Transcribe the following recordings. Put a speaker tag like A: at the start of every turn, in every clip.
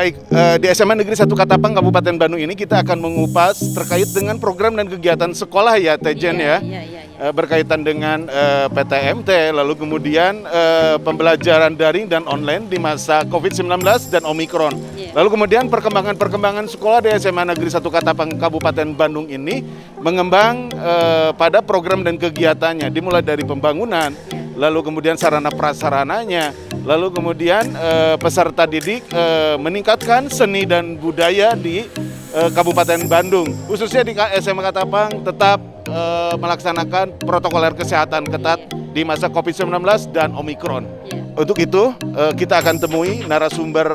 A: Baik, di SMA Negeri 1 Katapang Kabupaten Bandung ini kita akan mengupas terkait dengan program dan kegiatan sekolah ya Tejen ya. Berkaitan dengan PTMT, lalu kemudian pembelajaran daring dan online di masa COVID-19 dan Omikron. Lalu kemudian perkembangan sekolah di SMA Negeri 1 Katapang Kabupaten Bandung ini mengembang pada program dan kegiatannya, dimulai dari pembangunan, lalu kemudian sarana prasarananya, lalu kemudian peserta didik meningkatkan seni dan budaya di Kabupaten Bandung, khususnya di SMA Katapang tetap melaksanakan protokoler kesehatan ketat di masa COVID-19 dan Omikron. Untuk itu kita akan temui narasumber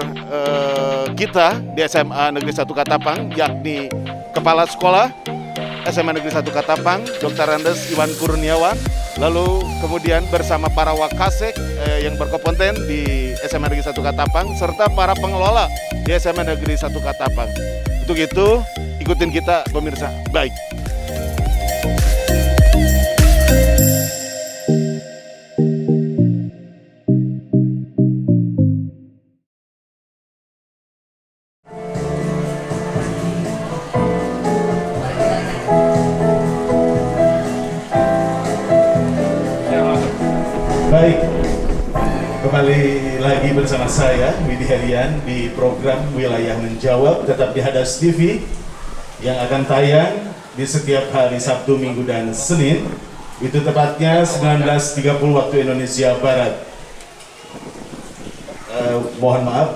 A: kita di SMA Negeri 1 Katapang, yakni Kepala Sekolah SMA Negeri 1 Katapang, Dr. Andes Iwan Kurniawan, lalu kemudian bersama para wakasek yang berkompeten di SMA Negeri 1 Katapang, serta para pengelola di SMA Negeri 1 Katapang. Untuk itu, ikutin kita pemirsa. Baik. Baik, kembali lagi bersama saya Widi Herian di program Wilayah Menjawab tetap di Hadas TV yang akan tayang di setiap hari Sabtu, Minggu, dan Senin. Itu tepatnya 19.30 waktu Indonesia Barat. Mohon maaf,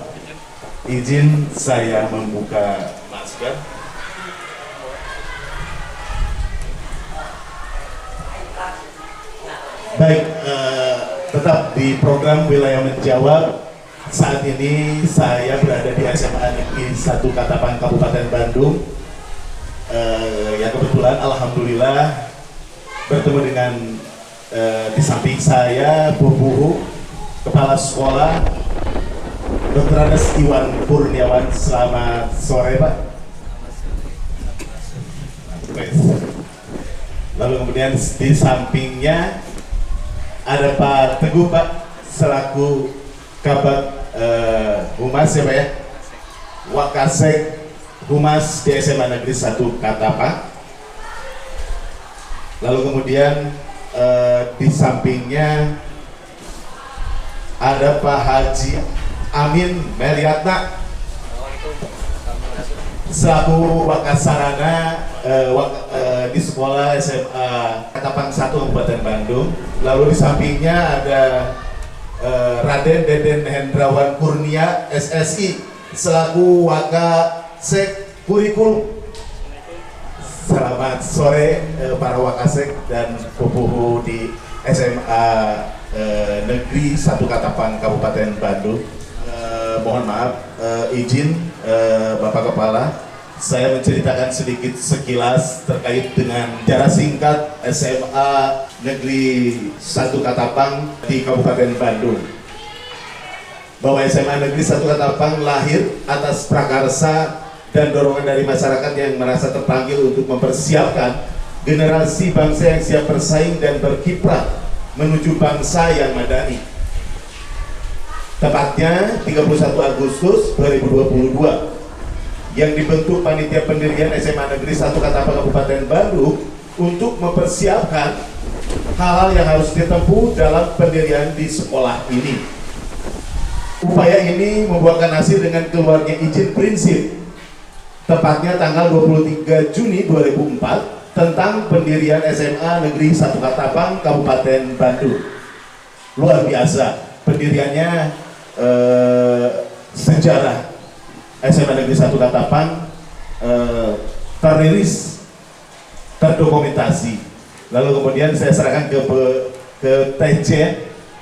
A: izin saya membuka masker. Baik, tetap di program Wilayah Menjawab. Saat ini saya berada di SMA Negeri 1 Katapang Kabupaten Bandung. Ya kebetulan alhamdulillah bertemu dengan di samping saya Bu Buhu, Kepala Sekolah Dr. Andes Iwan Kurniawan. Selamat sore Pak. Lalu kemudian di sampingnya ada Pak Teguh Pak, selaku Kabag Humas ya Pak ya, Wakasek Humas di SMA Negeri 1 Katapang. Lalu kemudian di sampingnya ada Pak Haji Amin Meliatna, selaku Wakasarana di sekolah SMA Katapang 1 Kabupaten Bandung. Lalu di sampingnya ada Raden Deden Hendrawan Kurnia SSI, selaku Wakasek Kurikulum. Selamat sore para Wakasek dan Pupuhu di SMA Negeri 1 Katapang Kabupaten Bandung. Mohon maaf, izin Bapak Kepala, saya menceritakan sedikit sekilas terkait dengan sejarah singkat SMA Negeri 1 Katapang di Kabupaten Bandung. Bahwa SMA Negeri 1 Katapang lahir atas prakarsa dan dorongan dari masyarakat yang merasa terpanggil untuk mempersiapkan generasi bangsa yang siap bersaing dan berkiprah menuju bangsa yang madani. Tepatnya 31 Agustus 2022 yang dibentuk panitia pendirian SMA Negeri 1 Katapang Kabupaten Bandung untuk mempersiapkan hal-hal yang harus ditempuh dalam pendirian di sekolah ini. Upaya ini membuahkan hasil dengan keluarnya izin prinsip, tepatnya tanggal 23 Juni 2004 tentang pendirian SMA Negeri 1 Katapang Kabupaten Bandung. Luar biasa pendiriannya, sejarah SMA Negeri 1 Katapang teriris, terdokumentasi. Lalu kemudian saya serahkan ke TJ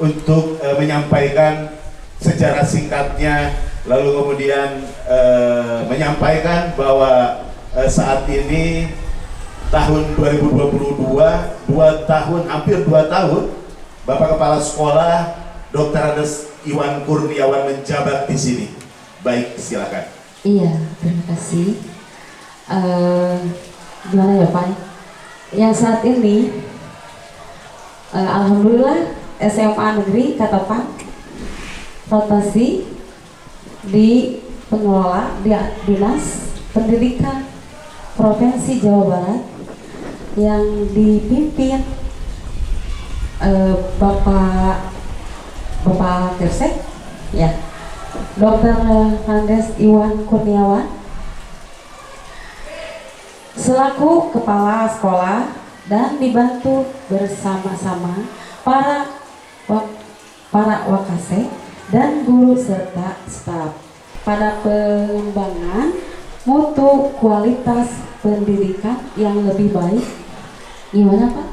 A: untuk menyampaikan sejarah singkatnya, lalu kemudian menyampaikan bahwa saat ini tahun 2022, hampir 2 tahun Bapak Kepala Sekolah Dr. Andes Iwan Kurniawan menjabat di sini. Baik, silakan.
B: Iya, terima kasih. Gimana ya Pak? Ya saat ini, alhamdulillah SMA Negeri Katapang rotasi di pengelola Dinas Pendidikan Provinsi Jawa Barat yang dipimpin Bapak Kirsek, ya, Dr. Andes Iwan Kurniawan selaku kepala sekolah dan dibantu bersama-sama para wakase dan guru serta staf pada pengembangan mutu kualitas pendidikan yang lebih baik. Gimana Pak?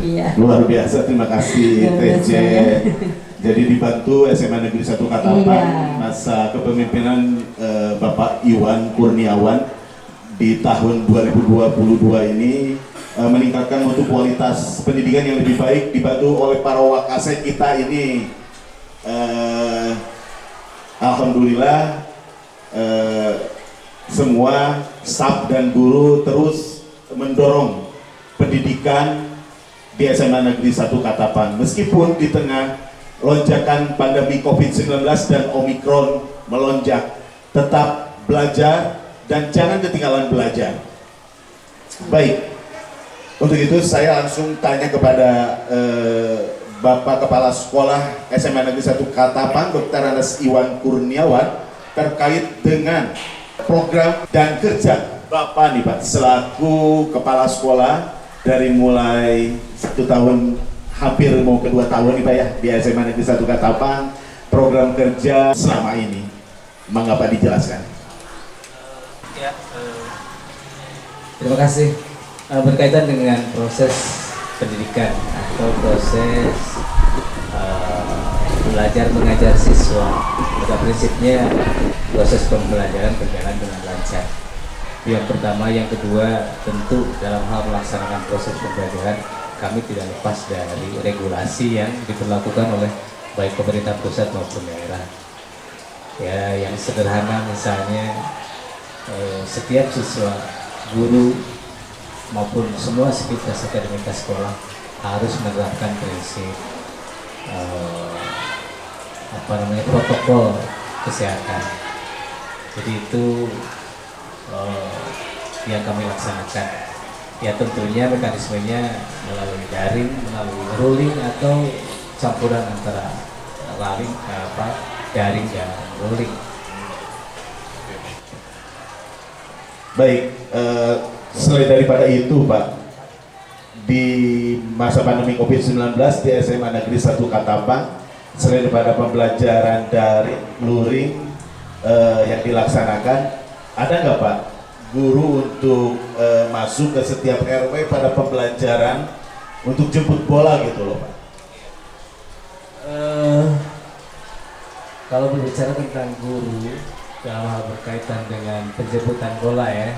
B: Iya.
C: Luar biasa, terima kasih TJ. Jadi dibantu SMA Negeri 1 Katapan masa kepemimpinan Bapak Iwan Kurniawan di tahun 2022 ini meningkatkan mutu kualitas pendidikan yang lebih baik, dibantu oleh para wakase kita ini. Alhamdulillah semua staf dan guru terus mendorong pendidikan di SMA Negeri 1 Katapan meskipun di tengah lonjakan pandemi COVID-19 dan Omikron melonjak, tetap belajar dan jangan ketinggalan belajar. Baik, untuk itu saya langsung tanya kepada Bapak Kepala Sekolah SMA Negeri 1 Katapan, Dr. Andes Iwan Kurniawan, terkait dengan program dan kerja Bapak nih Pak, selaku Kepala Sekolah dari mulai 1 tahun hampir mau ke 2 tahun nih Pak ya di SMA Negeri 1 Katapan, program kerja selama ini. Mangga Pak dijelaskan.
D: Terima kasih. Berkaitan dengan proses pendidikan atau proses belajar mengajar siswa, pada prinsipnya proses pembelajaran berjalan dengan lancar. Yang pertama, yang kedua, tentu dalam hal melaksanakan proses pembelajaran kami tidak lepas dari regulasi yang diberlakukan oleh baik pemerintah pusat maupun daerah. Ya, yang sederhana misalnya setiap siswa, guru maupun semua sivitas akademika sekolah harus menerapkan prinsip protokol kesehatan. Jadi itu yang kami laksanakan. Ya tentunya mekanismenya melalui daring, melalui ruling atau campuran antara daring dan ruling.
C: Baik, selain daripada itu Pak, di masa pandemi COVID-19 di SMA Negeri 1 Katapan, selain daripada pembelajaran dari luring yang dilaksanakan, ada nggak Pak guru untuk masuk ke setiap RW pada pembelajaran untuk jemput bola gitu loh Pak?
D: Kalau berbicara tentang guru dalam hal berkaitan dengan penjemputan bola ya,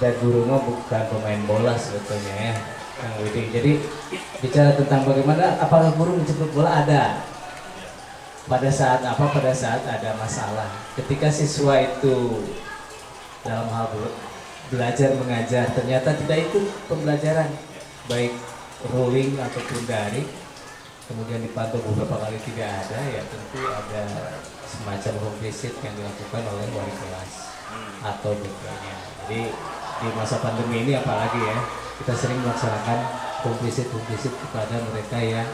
D: dan guru mah bukan pemain bola sebetulnya ya, Kang Widi. Jadi bicara tentang bagaimana apakah guru menjemput bola, ada. Pada saat apa? Pada saat ada masalah. Ketika siswa itu dalam hal belajar mengajar ternyata tidak ikut pembelajaran, baik ruling ataupun daring, kemudian dipantau beberapa kali tidak ada, ya tentu ada semacam home visit yang dilakukan oleh wali kelas atau dosennya. Jadi di masa pandemi ini apalagi ya, kita sering melaksanakan home visit kepada mereka yang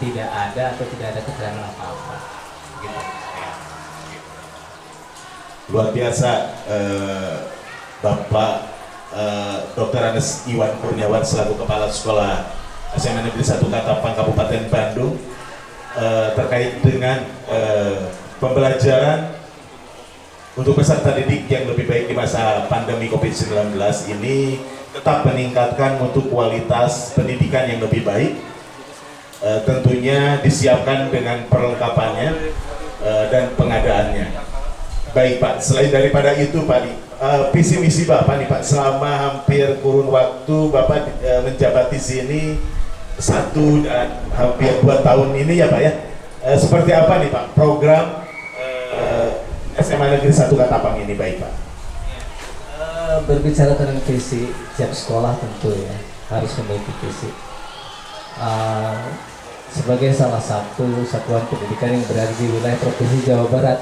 D: tidak ada atau tidak ada keterangan apa-apa gitu.
C: Luar biasa Bapak Dr. Andes Iwan Kurniawan selaku Kepala Sekolah SMA Negeri 1 Katapan Kabupaten Bandung terkait dengan pembelajaran untuk peserta didik yang lebih baik di masa pandemi COVID-19 ini, tetap meningkatkan mutu kualitas pendidikan yang lebih baik. Tentunya disiapkan dengan perlengkapannya dan pengadaannya. Baik Pak, selain daripada itu Pak, visi misi Bapak nih Pak, selama hampir kurun waktu Bapak menjabat di sini 1 dan hampir 2 tahun ini ya Pak ya, seperti apa nih Pak program SMA Negeri 1 Katapang ini, baik Pak?
D: Berbicara tentang visi, tiap sekolah tentu ya harus memiliki visi. Sebagai salah satu satuan pendidikan yang berada di wilayah Provinsi Jawa Barat,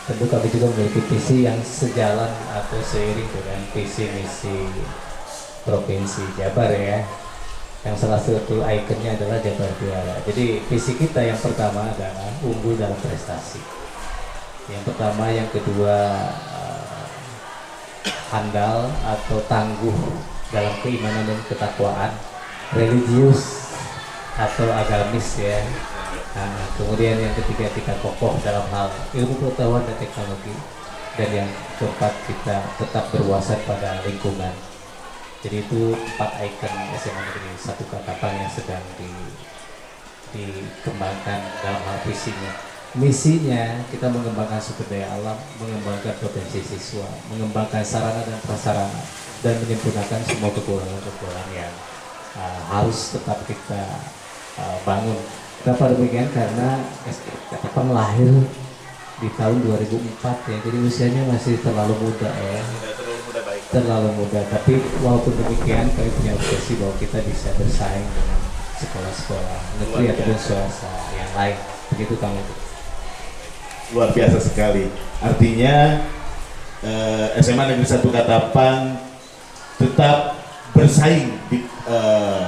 D: tentu kami juga memiliki visi yang sejalan atau seiring dengan visi misi Provinsi Jabar ya, yang salah satu ikonnya adalah Jabar Juara. Jadi visi kita yang pertama adalah unggul dalam prestasi, yang pertama, yang kedua handal atau tangguh dalam keimanan dan ketakwaan, religius atau agamis ya. Nah, kemudian yang ketiga kita kokoh dalam hal ilmu pengetahuan dan teknologi, dan yang keempat kita tetap berwawasan pada lingkungan. Jadi itu 4 ikon SMA Negeri 1 Katapang yang sedang dikembangkan dalam hal visinya. Misinya kita mengembangkan sumber daya alam, mengembangkan potensi siswa, mengembangkan sarana dan prasarana, dan menyempurnakan semua kekurangan-kekurangan yang harus tetap kita bangun. Kenapa demikian? Karena Katapang lahir di tahun 2004 ya, jadi usianya masih terlalu muda ya. Terlalu muda, tapi walaupun demikian kami punya obsesi bahwa kita bisa bersaing dengan sekolah-sekolah negeri ataupun swasta yang lain. Begitu kami.
C: Luar biasa sekali. Artinya SMA Negeri 1 Katapang tetap bersaing di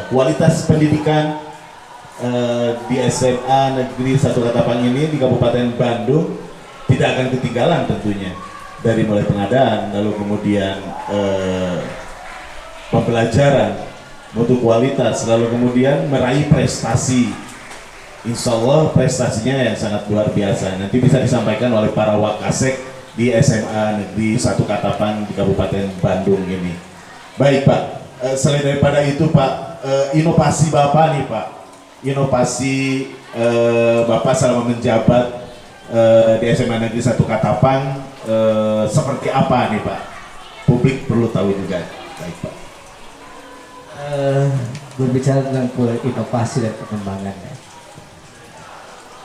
C: kualitas pendidikan di SMA Negeri 1 Katapang ini di Kabupaten Bandung tidak akan ketinggalan tentunya. Dari mulai pengadaan, lalu kemudian pembelajaran, mutu kualitas, lalu kemudian meraih prestasi. Insya Allah prestasinya yang sangat luar biasa. Nanti bisa disampaikan oleh para wakasek di SMA Negeri 1 Katapang di Kabupaten Bandung ini. Baik Pak, selain daripada itu Pak, inovasi Bapak nih Pak, inovasi Bapak selama menjabat di SMA Negeri 1 Katapang seperti apa nih Pak? Publik perlu tahu juga. Baik Pak.
D: Berbicara tentang inovasi dan pengembangan ya.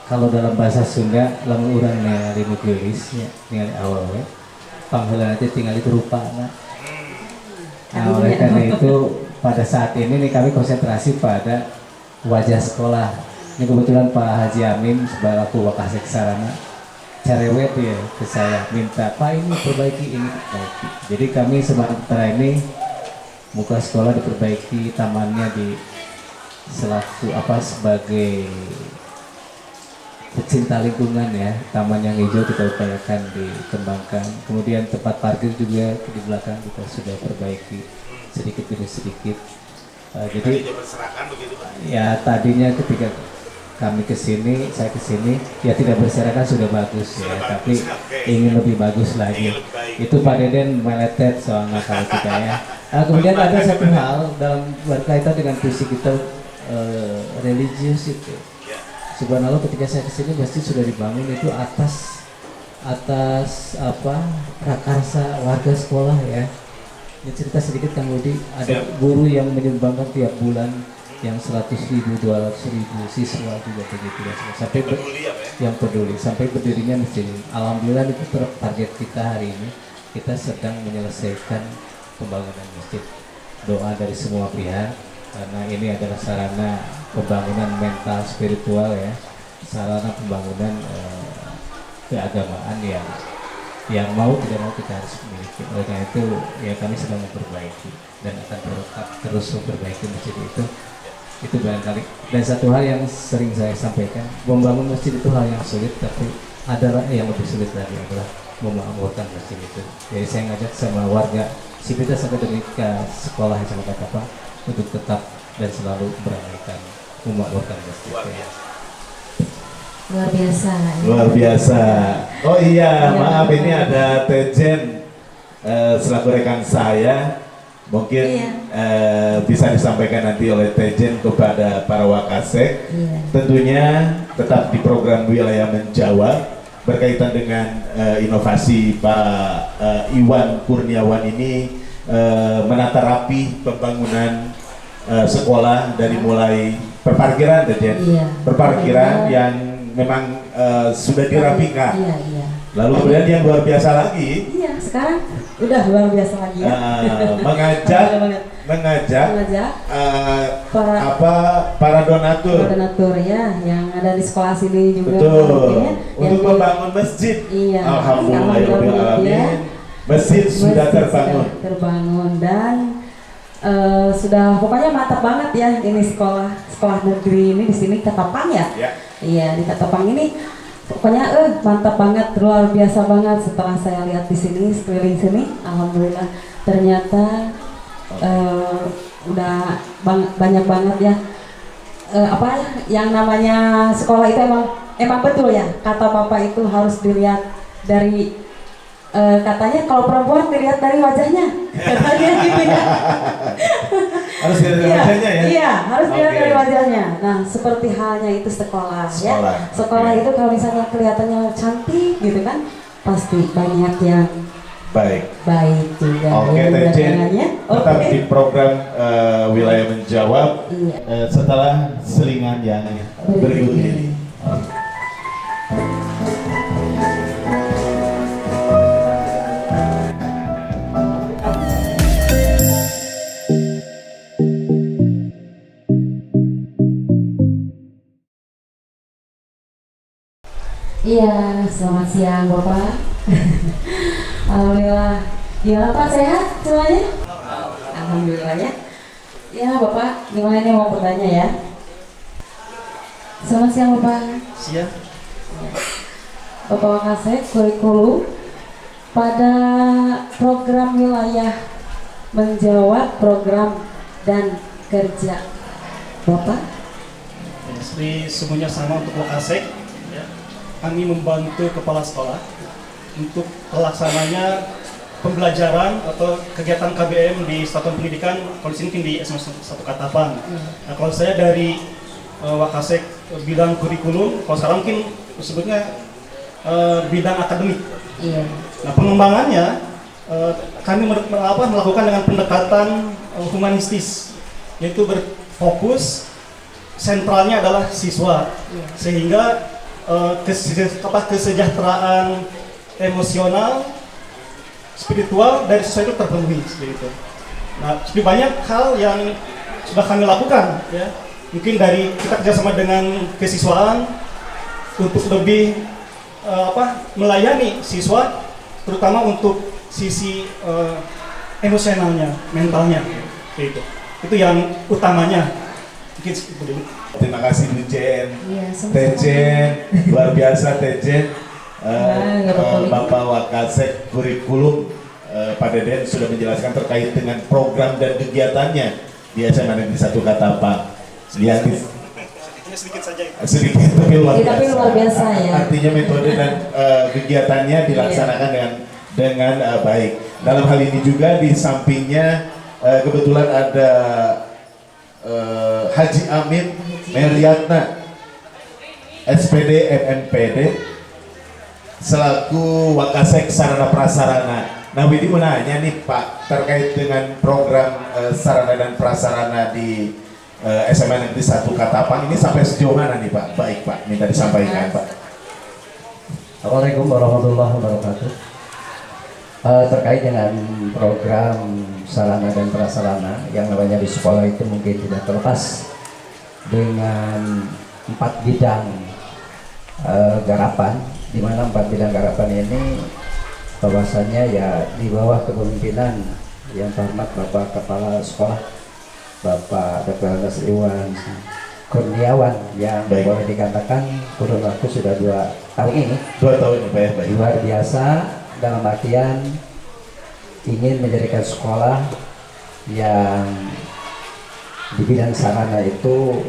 D: Kalau dalam bahasa Sunda, lamun urang ningali nu geulisnya, ningali awewe, pangheula teh tinggal itu rupana. Nah, oleh karena itu pada saat ini nih kami konsentrasi pada wajah sekolah. Ini kebetulan Pak Haji Amin sebagai wakasek sarana cerewet ya ke saya, minta Pak ini perbaiki, ini perbaiki. Jadi kami sementara ini muka sekolah diperbaiki, tamannya di selaku sebagai pecinta lingkungan ya, taman yang hijau kita upayakan dikembangkan. Kemudian tempat parkir juga di belakang kita sudah perbaiki sedikit demi sedikit. Jadi ya tadinya ketika kami kesini, saya kesini, ya tidak berserakan sudah bagus ya, tapi ingin lebih bagus lagi. Itu Pak Deden meletet soalnya kalau kita ya. Kemudian ada satu hal dalam berkaitan dengan visi kita religius itu. Subhanallah ketika saya kesini pasti sudah dibangun itu atas prakarsa warga sekolah ya. Ini cerita sedikit Kang Budi, ada guru yang menyumbangkan tiap bulan yang 100.000, 200.000 siswa juga begitu sampai yang peduli sampai berdirinya masjid. Alhamdulillah itu target kita hari ini, kita sedang menyelesaikan pembangunan masjid. Doa dari semua pihak karena ini adalah sarana pembangunan mental spiritual ya, sarana pembangunan keagamaan yang mau tidak mau kita harus memiliki. Oleh karena itu ya kami sedang memperbaiki dan akan terus memperbaiki masjid itu barangkali. Dan satu hal yang sering saya sampaikan, membangun masjid itu hal yang sulit, tapi ada yang lebih sulit lagi adalah memakmurkan masjid itu. Jadi saya ngajak sama warga Civitas Akademika Sekolah SMA Katapang untuk tetap dan selalu beramaikan memakmurkan masjid.
B: Luar biasa.
C: Luar biasa. Oh iya, maaf ini ada Tejen selaku rekan saya. Mungkin bisa disampaikan nanti oleh Tejen kepada para wakasek. Tentunya tetap di program Wilayah Menjawab berkaitan dengan inovasi Pak Iwan Kurniawan ini menata rapi pembangunan sekolah dari mulai perparkiran, Tejen. Perparkiran yang memang sudah dirapikan. Lalu kemudian yang luar biasa lagi.
B: Iya, sekarang udah luar biasa lagi ya.
C: Mengajak mengajak
B: para
C: para donatur.
B: ya yang ada di sekolah sini juga.
C: Betul. Untuk membangun masjid.
B: Iya.
C: Alhamdulillah. Masjid sudah
B: terbangun dan sudah pokoknya mantap banget ya ini sekolah negeri ini di sini Katapang ya. Iya di Katapang ini pokoknya mantap banget, luar biasa banget setelah saya lihat di sini sekeliling sini. Alhamdulillah ternyata udah banyak banget ya yang namanya sekolah itu emang betul ya kata Bapak itu harus dilihat dari katanya kalau perempuan dilihat dari wajahnya katanya gitu ya.
C: Harus dilihat dari wajahnya ya?
B: Iya, harus dilihat dari wajahnya. Nah, seperti halnya itu sekolah ya. Sekolah itu kalau misalnya kelihatannya cantik gitu kan, pasti banyak yang baik juga.
C: Oke, Tejen, tetap di program Wilayah Menjawab setelah selingan yang berikut ini.
B: Iya, selamat siang Bapak. Alhamdulillah. Gimana Pak, sehat semuanya? Alhamdulillah ya. Ya Bapak, gimana nih mau bertanya ya? Selamat siang Bapak.
E: Siang.
B: Bapak Wakasek, kurikulum pada program wilayah menjawab program dan kerja Bapak?
E: Seperti semuanya sama untuk Wakasek. Kami membantu kepala sekolah untuk pelaksananya pembelajaran atau kegiatan KBM di Satuan Pendidikan, kalau di sini mungkin di SMA 1 Katapang. Nah, kalau saya dari Wakasek bidang kurikulum, kalau sekarang mungkin sebutnya bidang akademik. Nah, pengembangannya kami melakukan dengan pendekatan humanistis, yaitu berfokus sentralnya adalah siswa, sehingga kesejahteraan emosional, spiritual dari siswa itu terpenuhi seperti itu. Nah, lebih banyak hal yang sudah kami lakukan, ya. Mungkin dari kita kerjasama dengan kesiswaan untuk lebih melayani siswa, terutama untuk sisi emosionalnya, mentalnya, gitu. Itu yang utamanya. Mungkin seperti itu.
C: Terima kasih Bu Jen, Tejen, luar biasa Tejen, Bapak Wakasek kurikulum Pak Deden sudah menjelaskan terkait dengan program dan kegiatannya di SMA Negeri 1 Katapang. Sedikit tapi luar biasa ya. Artinya metode dan kegiatannya dilaksanakan dengan baik. Dalam hal ini juga di sampingnya kebetulan ada Haji Amin Meriatna SPD MNPD selaku Wakasek Sarana Prasarana. Nah, Widi mau nanya nih Pak terkait dengan program sarana dan prasarana di SMA Negeri 1 Katapang ini sampai sejauh mana nih Pak? Baik Pak, minta disampaikan Pak.
F: Assalamualaikum warahmatullahi wabarakatuh. Terkait dengan program sarana dan prasarana yang namanya di sekolah itu mungkin tidak terlepas dengan 4 bidang garapan, di mana 4 bidang garapan ini bahwasannya ya di bawah kepemimpinan yang terhormat Bapak Kepala Sekolah Bapak Dr. Iwan Kurniawan yang boleh dikatakan kurun waktu sudah 2 tahun ini.
C: 2 tahun ini Pak.
F: Luar biasa dalam artian ingin menjadikan sekolah yang di bidang sarana itu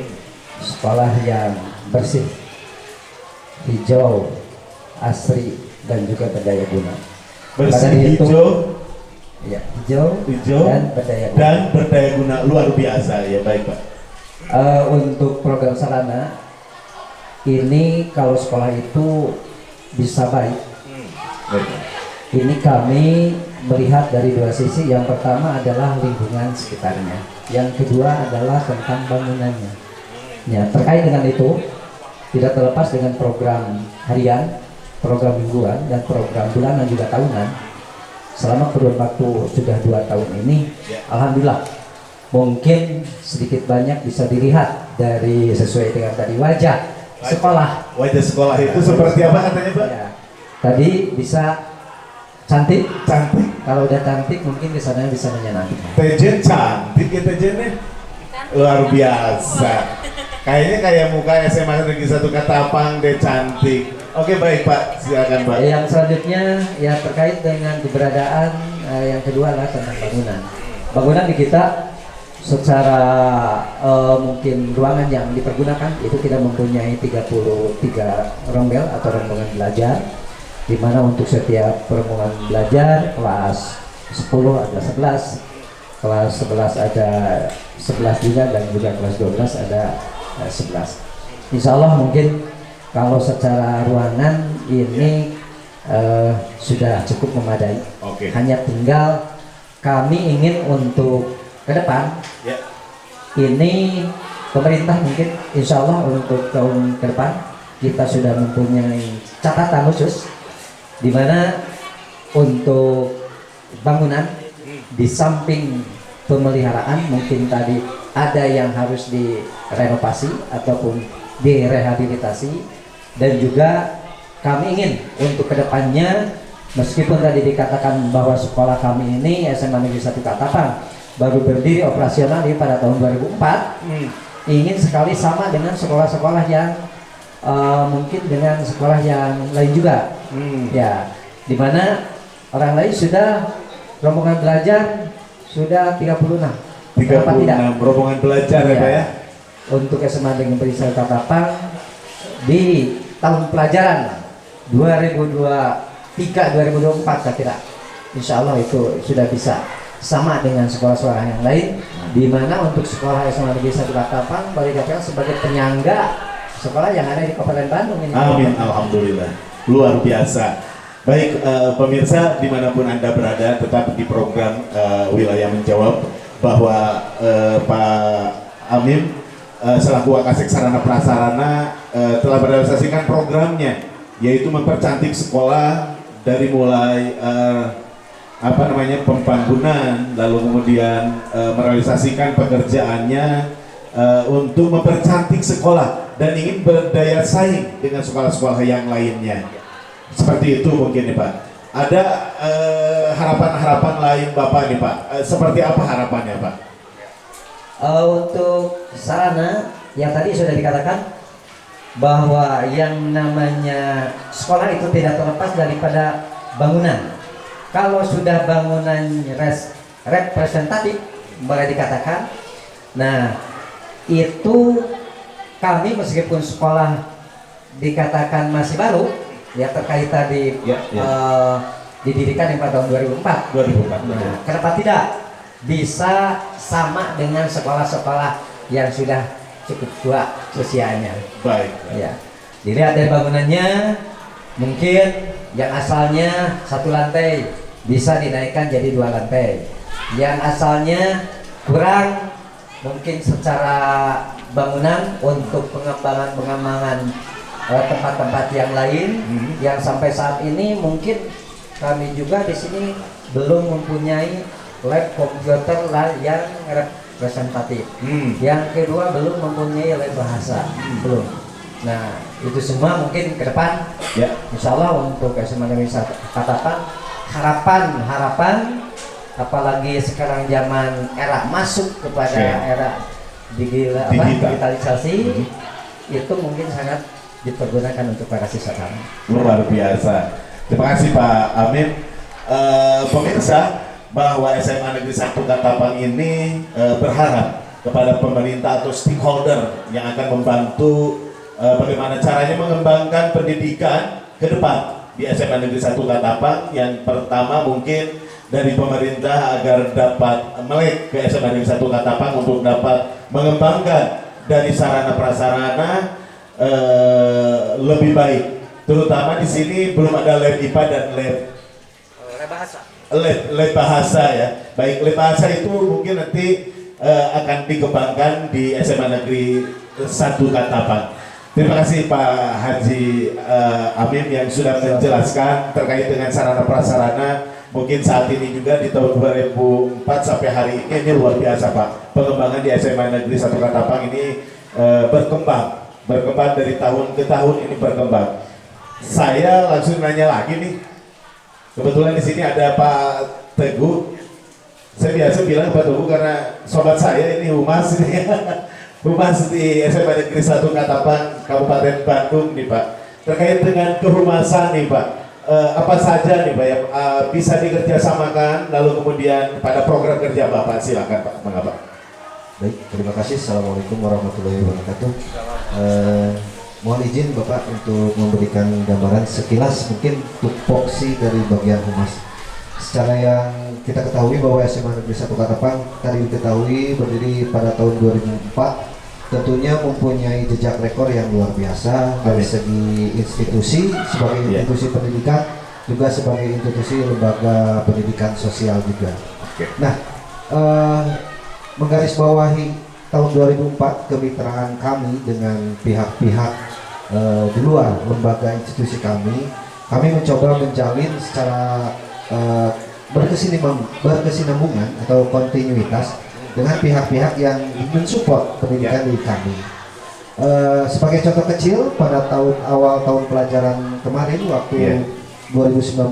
F: sekolah yang bersih, hijau, asri dan juga berdaya guna.
C: Bersih, hijau,
F: ya, hijau dan
C: berdaya guna luar biasa ya. Baik Pak.
F: Untuk program sarana ini kalau sekolah itu bisa baik. Ini kami melihat dari 2 sisi. Yang pertama adalah lingkungan sekitarnya, yang kedua adalah tentang bangunannya. Ya, terkait dengan itu tidak terlepas dengan program harian, program mingguan, dan program bulanan juga tahunan. Selama kurun waktu sudah 2 tahun ini, alhamdulillah mungkin sedikit banyak bisa dilihat dari sesuai dengan tadi wajah sekolah.
C: Wajah sekolah itu seperti apa katanya Pak?
F: Ya, tadi bisa cantik.
C: Cantik.
F: Kalau udah cantik mungkin kesannya bisa menyenangkan.
C: Tejen cantik ya Tejennya. Luar biasa. Kayaknya kayak muka SMA Negeri 1 Katapang deh, cantik. Oke baik Pak, silakan Pak.
F: Yang selanjutnya ya terkait dengan keberadaan yang kedua adalah tentang bangunan. Bangunan di kita secara mungkin ruangan yang dipergunakan itu kita mempunyai 33 rombel atau rombongan belajar, di mana untuk setiap rombongan belajar kelas 10 ada 11, kelas 11 ada 11 juga, dan juga kelas 12 ada 11. Insya Allah mungkin kalau secara ruangan ini sudah cukup memadai.
C: Oke.
F: Hanya tinggal kami ingin untuk ke depan,
C: Ya.
F: ini pemerintah mungkin insya Allah untuk tahun ke depan kita sudah mempunyai catatan khusus di mana untuk bangunan di samping pemeliharaan mungkin tadi ada yang harus direnovasi ataupun direhabilitasi, dan juga kami ingin untuk kedepannya meskipun tadi dikatakan bahwa sekolah kami ini SMA Negeri 1 Katapang baru berdiri operasional di pada tahun 2004, ingin sekali sama dengan sekolah-sekolah yang mungkin dengan sekolah yang lain juga, ya, dimana orang lain sudah rombongan belajar sudah 36. Kenapa tidak?
C: 36 rombongan belajar ya Pak ya.
F: Untuk SMA Negeri 1 Katapang di tahun pelajaran 2023-2024 saya kira insya Allah itu sudah bisa sama dengan sekolah-sekolah yang lain, di mana untuk sekolah SMA Negeri 1 Katapang Balikpapan sebagai penyangga sekolah yang ada di Kabupaten Bandung ini.
C: Amin, alhamdulillah, luar biasa. Baik pemirsa dimanapun Anda berada, tetap di program Wilayah Menjawab, bahwa Pak Amim selaku Wakasek Sarana Prasarana telah merealisasikan programnya, yaitu mempercantik sekolah dari mulai pembangunan, lalu kemudian merealisasikan pekerjaannya untuk mempercantik sekolah dan ingin berdaya saing dengan sekolah-sekolah yang lainnya. Seperti itu mungkin nih Pak. Ada harapan-harapan lain Bapak nih Pak. Seperti apa harapannya Pak?
F: Untuk sarana yang tadi sudah dikatakan bahwa yang namanya sekolah itu tidak terlepas daripada bangunan. Kalau sudah bangunan representatif boleh dikatakan, nah itu kami meskipun sekolah dikatakan masih baru, ya terkait tadi didirikan pada tahun 2004. Nah, kenapa tidak bisa sama dengan sekolah-sekolah yang sudah cukup tua usianya?
C: Baik.
F: Ya, dilihat dari bangunannya, mungkin yang asalnya 1 lantai bisa dinaikkan jadi 2 lantai. Yang asalnya kurang mungkin secara bangunan untuk pengembangan tempat-tempat yang lain yang sampai saat ini mungkin kami juga di sini belum mempunyai lab komputer yang representatif. Yang kedua belum mempunyai lab bahasa, belum. Nah itu semua mungkin ke depan, ya. Insya Allah untuk SMA Negeri 1 Katapang harapan apalagi sekarang zaman era masuk kepada era digitalisasi, itu mungkin sangat dipergunakan untuk para siswa kami.
C: Luar biasa. Terima kasih Pak Amim. Pemirsa, bahwa SMA Negeri 1 Katapang ini berharap kepada pemerintah atau stakeholder yang akan membantu bagaimana caranya mengembangkan pendidikan ke depan di SMA Negeri 1 Katapang. Yang pertama mungkin dari pemerintah agar dapat melek ke SMA Negeri 1 Katapang untuk dapat mengembangkan dari sarana prasarana lebih baik. Terutama di sini belum ada lab IPA dan lab bahasa. Lab bahasa ya. Baik, lab bahasa itu mungkin nanti akan dikembangkan di SMA Negeri 1 Katapang. Terima kasih Pak Haji Amim yang sudah menjelaskan terkait dengan sarana prasarana. Mungkin saat ini juga di tahun 2004 sampai hari ini luar biasa Pak. pengembangan di SMA Negeri 1 Katapang ini berkembang dari tahun ke tahun ini berkembang. Saya langsung nanya lagi nih, kebetulan di sini ada Pak Teguh. Saya biasa bilang Pak Teguh karena sobat saya ini humas ini, humas di SMA Negeri 1 Katapang Kabupaten Bandung nih Pak. Terkait dengan kehumasan nih Pak, apa saja nih Pak yang bisa dikerjasamakan, lalu kemudian pada program kerja Bapak, silakan Pak, mengapa?
G: Baik, terima kasih. Assalamualaikum warahmatullahi wabarakatuh. Mohon izin Bapak untuk memberikan gambaran sekilas mungkin tupoksi dari bagian humas. Secara yang kita ketahui bahwa SMA Negeri 1 Katapang tadi diketahui berdiri pada tahun 2004, tentunya mempunyai jejak rekor yang luar biasa dari segi institusi sebagai institusi pendidikan, juga sebagai institusi lembaga pendidikan sosial juga. Nah, menggarisbawahi tahun 2004 kemitraan kami dengan pihak-pihak di luar lembaga institusi kami mencoba menjalin secara berkesinambungan atau kontinuitas dengan pihak-pihak yang mensupport pendidikan di kami. Sebagai contoh kecil, pada awal tahun pelajaran kemarin waktu 2019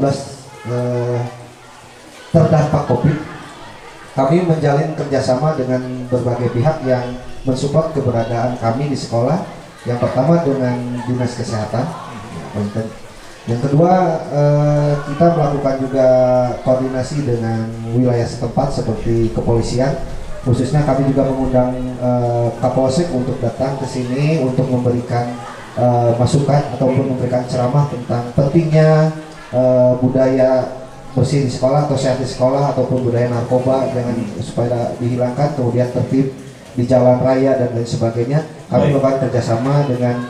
G: terdampak COVID, kami menjalin kerjasama dengan berbagai pihak yang mensupport keberadaan kami di sekolah. Yang pertama dengan Dinas Kesehatan, yang kedua kita melakukan juga koordinasi dengan wilayah setempat seperti kepolisian. Khususnya kami juga mengundang Kapolsek untuk datang ke sini untuk memberikan masukan ataupun memberikan ceramah tentang pentingnya budaya bersih di sekolah atau sehat di sekolah, ataupun budaya narkoba supaya dihilangkan, kemudian tertib di jalan raya dan lain sebagainya. Kami melakukan kerjasama dengan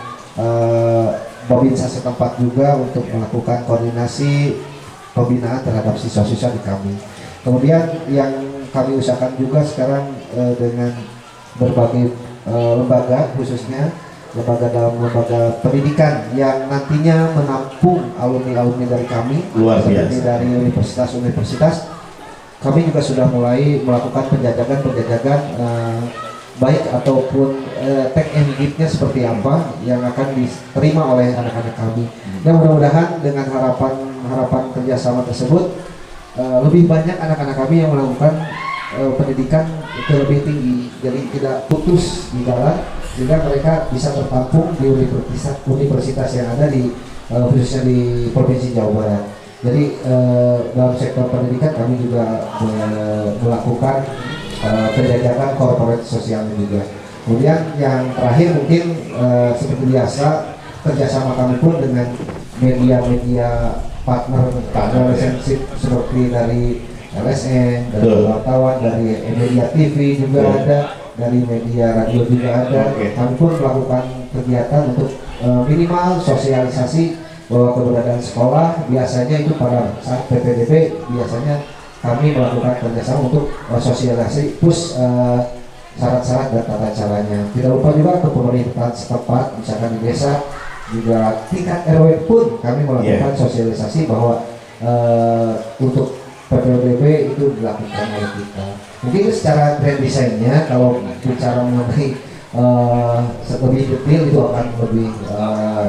G: Babinsa setempat juga untuk melakukan koordinasi pembinaan terhadap siswa-siswa di kami. Kemudian yang kami usahakan juga sekarang dengan berbagai lembaga, khususnya lembaga pendidikan yang nantinya menampung alumni-alumni dari kami, seperti dari universitas-universitas. Kami juga sudah mulai melakukan penjajakan baik ataupun take and give-nya seperti apa yang akan diterima oleh anak-anak kami. Dan mudah-mudahan dengan harapan kerjasama tersebut lebih banyak anak-anak kami yang melakukan pendidikan ke lebih tinggi, jadi tidak putus di jalan, sehingga mereka bisa tertampung di universitas yang ada di khususnya di Provinsi Jawa Barat. Jadi dalam sektor pendidikan kami juga melakukan penjajakan corporate sosialnya juga. Kemudian yang terakhir mungkin seperti biasa kerjasama kami pun dengan media-media partner relationship seperti dari LSN, dari wartawan, dari media TV juga ada, dari media radio juga ada. Kami pun melakukan kegiatan untuk minimal sosialisasi bahwa keberadaan sekolah biasanya itu pada saat PPDB biasanya kami melakukan kerjasama untuk sosialisasi push syarat-syarat dan tata caranya. Tidak lupa juga ke pemerintahan setempat, misalkan di desa juga tingkat RW pun kami melakukan sosialisasi bahwa untuk PPDB itu dilakukan oleh kita. Mungkin secara grand desainnya kalau bicara mengenai lebih detail itu akan lebih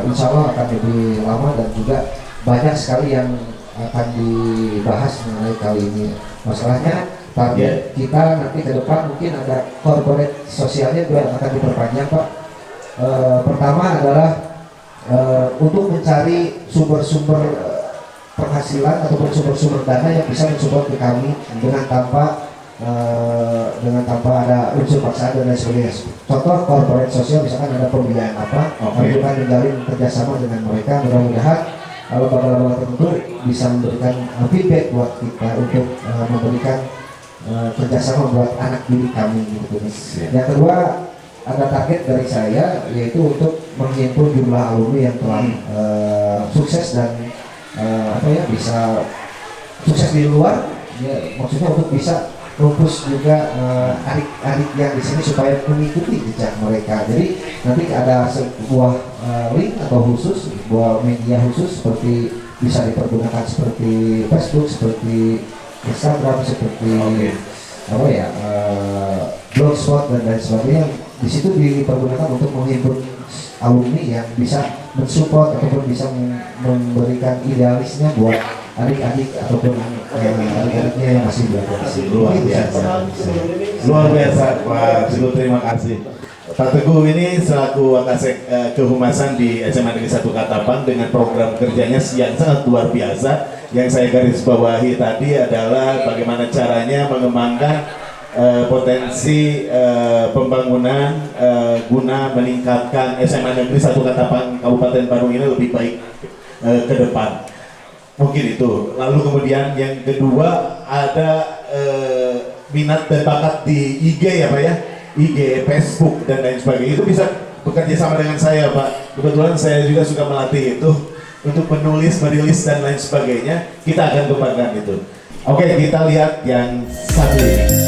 G: insya Allah akan lebih lama dan juga banyak sekali yang akan dibahas mengenai kali ini. Masalahnya target kita nanti ke depan mungkin ada corporate sosialnya juga akan diperpanjang Pak. Pertama adalah untuk mencari sumber-sumber penghasilan ataupun sumber-sumber dana yang bisa mensupport ke kami dengan tanpa ada unsur paksaan dan lain sebagainya. Contoh corporate sosial misalkan ada pembiayaan apa, kami akan menjalin kerjasama dengan mereka. Mudah-mudahan lembaga-lembaga tertentu bisa memberikan feedback buat kita untuk memberikan kerjasama buat anak didik kami gitu. Yang kedua ada target dari saya yaitu untuk menghimpun jumlah alumni yang telah sukses dan bisa sukses di luar, ya, maksudnya untuk bisa lupus juga adik-adik yang di sini supaya mengikuti jejak mereka. Jadi nanti ada sebuah link atau khusus, sebuah media khusus seperti bisa dipergunakan seperti Facebook, seperti Instagram, seperti blogspot dan lain sebagainya. Di situ dipergunakan untuk menghimpun alumni yang bisa mensupport ataupun bisa memberikan idealisnya buat adik-adik ataupun adik-adiknya yang masih belajar.
C: Luar biasa. Luar biasa, Pak Teguh, terima kasih. Pak Teguh ini selaku Wakasek Kehumasan di SMA Negeri 1 Katapang dengan program kerjanya yang sangat luar biasa. Yang saya garis bawahi tadi adalah bagaimana caranya mengembangkan potensi pembangunan guna meningkatkan SMA Negeri 1 Katapang Kabupaten Bandung ini lebih baik ke depan. Mungkin itu. Lalu kemudian yang kedua ada minat dan bakat di IG ya Pak ya, IG, Facebook dan lain sebagainya. Itu bisa bekerja sama dengan saya Pak. Kebetulan saya juga suka melatih itu untuk menulis, merilis dan lain sebagainya. Kita akan kembangkan itu. Oke, kita lihat yang satu ini.